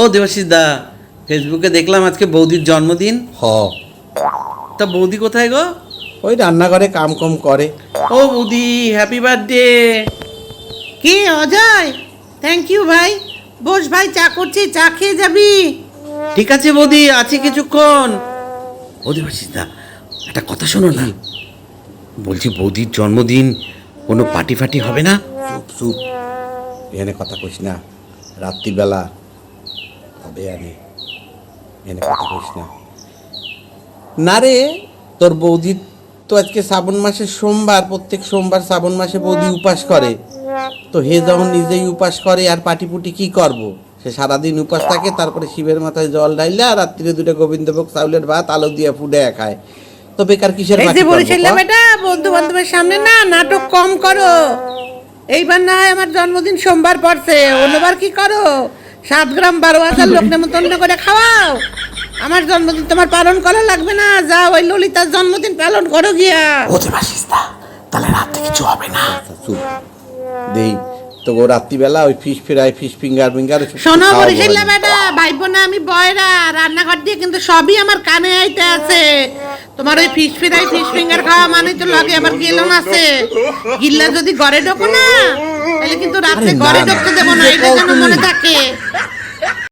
ও দেবাশিস দা, ফেসবুকে দেখলাম আজকে বৌদির জন্মদিন। হ তা বৌদি কোথায় গো? ওই রান্নাঘরে কাম কম করে। ও বৌদি, হ্যাপি বার্থডে। কি অজয়, থ্যাংক ইউ ভাই। বস ভাই, চা করছি, চা খেয়ে যাবি? ঠিক আছে বৌদি, আছি কিছুক্ষণ। ও দেবাশিস দা, একটা কথা শোনো না। বলছি বৌদির জন্মদিন, কোনো পার্টি ফাটি হবে না? চুপ চুপ, এখানে কথা কইস না। রাত্রিবেলা হবে এখানে কথা কইস না। না রে, তোর বৌদি তো আজকে শ্রাবণ মাসের সোমবার, প্রত্যেক সোমবার শ্রাবণ মাসে বৌদি উপাস করে। তো হে যখন নিজেই উপাস করে আর পাটি পুটি কি করব? সে সারাদিন উপাস থাকে, তারপরে শিবের মাথায় জল ঢাইলে আর রাত্রিরে দুটো গোবিন্দভোগ চাউলের ভাত আলু দিয়ে ফুটে খায়। তো বেকার কিসের এই পার্টি যে করবো, বলেছিলাম ক? এটা, বন্ধু বান্ধবের সামনে না নাটক কম করো। এইবার না হয় আমার জন্মদিন সোমবার পড়ছে, অন্যবার কি করো? 7 গ্রাম 12,000 লোক নেমন্তন্ন করে খাওয়াও। আমার জন্মদিন তোমার পালন করা লাগবে না, যাও ওই ললিতার জন্মদিন পালন করো গিয়া। ও দেবাশিস দা, তাহলে রাতে কিছু হবে না? আচ্ছা, চুপ দেই তো। ও রাত্রিবেলা ওই ফিশ ফ্রাই, ফিশ ফিঙ্গার মিঙ্গার শোনো বরিশাল্লা বেটা, ভাইবো না আমি বয়রা, রান্নাঘর দিয়ে কিন্তু সবই আমার কানে আইতে আছে। তোমার ওই ফিশ ফ্রাই, ফিশ ফিঙ্গার খাওয়া মানে তো লগে আবার গেলন আছে। গিল্লা যদি ঘরে ঢোকো না, তাহলে কিন্তু রাত্রে আরে না, ঘরে না। ঢুকতে দেবো না, এটা যেন মনে থাকে।